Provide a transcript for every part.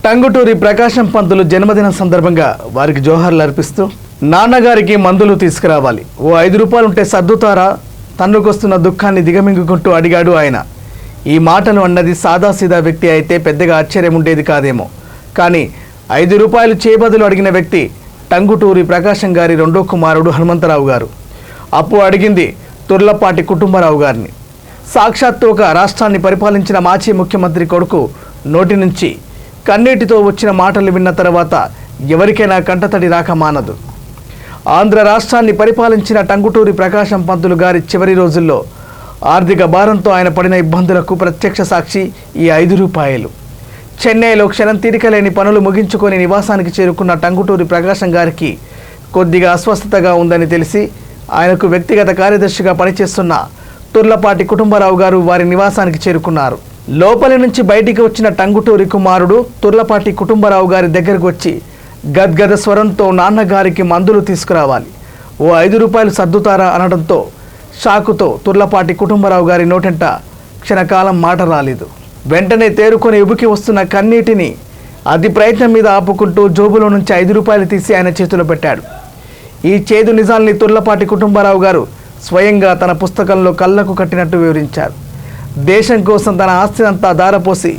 టంగుటూరి ప్రకాశం పంతులు జన్మదినం సందర్భంగా వారికి జోహార్లు అర్పిస్తూ నాన్నగారికి మందులు తీసుకురావాలి, ఓ 5 రూపాయలుంటే సర్దుతారా, తన్నుకొస్తున్న దుఃఖాన్ని దిగమింగుకుంటూ అడిగాడు ఆయన. ఈ మాటలు అన్నది సాదాసీదా వ్యక్తి అయితే పెద్దగా ఆశ్చర్యం ఉండేది కాదేమో. కానీ 5 రూపాయలు చేబదులు అడిగిన వ్యక్తి టంగుటూరి ప్రకాశం గారి రెండో కుమారుడు హనుమంతరావు గారు. అప్పు అడిగింది తుర్లపాటి కుటుంబరావు గారిని. సాక్షాత్తు ఒక రాష్ట్రాన్ని పరిపాలించిన మాజీ ముఖ్యమంత్రి కొడుకు నోటి నుంచి కన్నీటితో వచ్చిన మాటలు విన్న తర్వాత ఎవరికైనా కంటతడి రాక మానదు. ఆంధ్ర రాష్ట్రాన్ని పరిపాలించిన టంగుటూరి ప్రకాశం పంతులు గారి చివరి రోజుల్లో ఆర్థిక భారంతో ఆయన పడిన ఇబ్బందులకు ప్రత్యక్ష సాక్షి ఈ 5 రూపాయలు. చెన్నైలో క్షణం తీరికలేని పనులు ముగించుకొని నివాసానికి చేరుకున్న టంగుటూరి ప్రకాశం గారికి కొద్దిగా అస్వస్థతగా ఉందని తెలిసి ఆయనకు వ్యక్తిగత కార్యదర్శిగా పనిచేస్తున్న తుర్లపాటి కుటుంబరావు గారు వారి నివాసానికి చేరుకున్నారు. లోపలి నుంచి బయటికి వచ్చిన టంగుటూరి కుమారుడు తుర్లపాటి కుటుంబరావు గారి దగ్గరకు వచ్చి గద్గద స్వరంతో నాన్నగారికి మందులు తీసుకురావాలి, ఓ 5 రూపాయలు సర్దుతారా అనడంతో షాకుతో తుర్లపాటి కుటుంబరావు గారి నోటంట క్షణకాలం మాట రాలేదు. వెంటనే తేరుకొని ఉబికి వస్తున్న కన్నీటిని అతి ప్రయత్నం మీద ఆపుకుంటూ జోబులో నుంచి 5 రూపాయలు తీసి ఆయన చేతిలో పెట్టాడు. ఈ చేదు నిజాల్ని తుర్లపాటి కుటుంబరావు గారు స్వయంగా తన పుస్తకంలో కళ్ళకు కట్టినట్టు వివరించారు. దేశం కోసం తన ఆస్తినంతా దారపోసి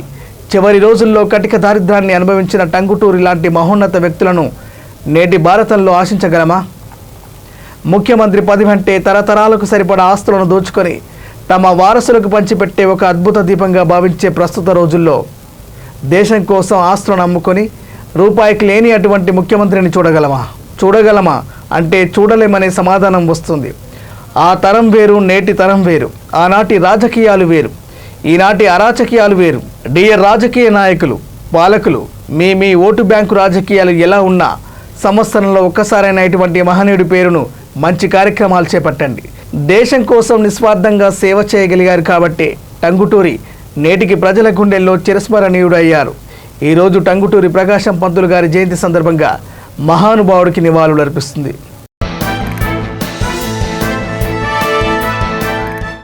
చివరి రోజుల్లో కటిక దారిద్ర్యాన్ని అనుభవించిన టంగుటూరి లాంటి మహోన్నత వ్యక్తులను నేటి భారతంలో ఆశించగలమా? ముఖ్యమంత్రి పదవి అంటే తరతరాలకు సరిపడా ఆస్తులను దోచుకొని తమ వారసులకు పంచిపెట్టే ఒక అద్భుత దీపంగా భావించే ప్రస్తుత రోజుల్లో దేశం కోసం ఆస్తులను అమ్ముకొని రూపాయికి లేని అటువంటి ముఖ్యమంత్రిని చూడగలమా అంటే చూడలేమనే సమాధానం వస్తుంది. ఆ తరం వేరు, నేటి తరం వేరు. ఆనాటి రాజకీయాలు వేరు, ఈనాటి అరాచకీయాలు వేరు. డియర్ రాజకీయ నాయకులు, పాలకులు, మీ ఓటు బ్యాంకు రాజకీయాలు ఎలా ఉన్నా సంవత్సరంలో ఒక్కసారైనా ఇటువంటి మహనీయుడి పేరును మంచి కార్యక్రమాలు చేపట్టండి. దేశం కోసం నిస్వార్థంగా సేవ చేయగలిగారు కాబట్టి టంగుటూరి నేటికి ప్రజల గుండెల్లో చిరస్మరణీయుడు అయ్యారు. ఈరోజు టంగుటూరి ప్రకాశం పంతులు గారి జయంతి సందర్భంగా మహానుభావుడికి నివాళులు అర్పిస్తుంది.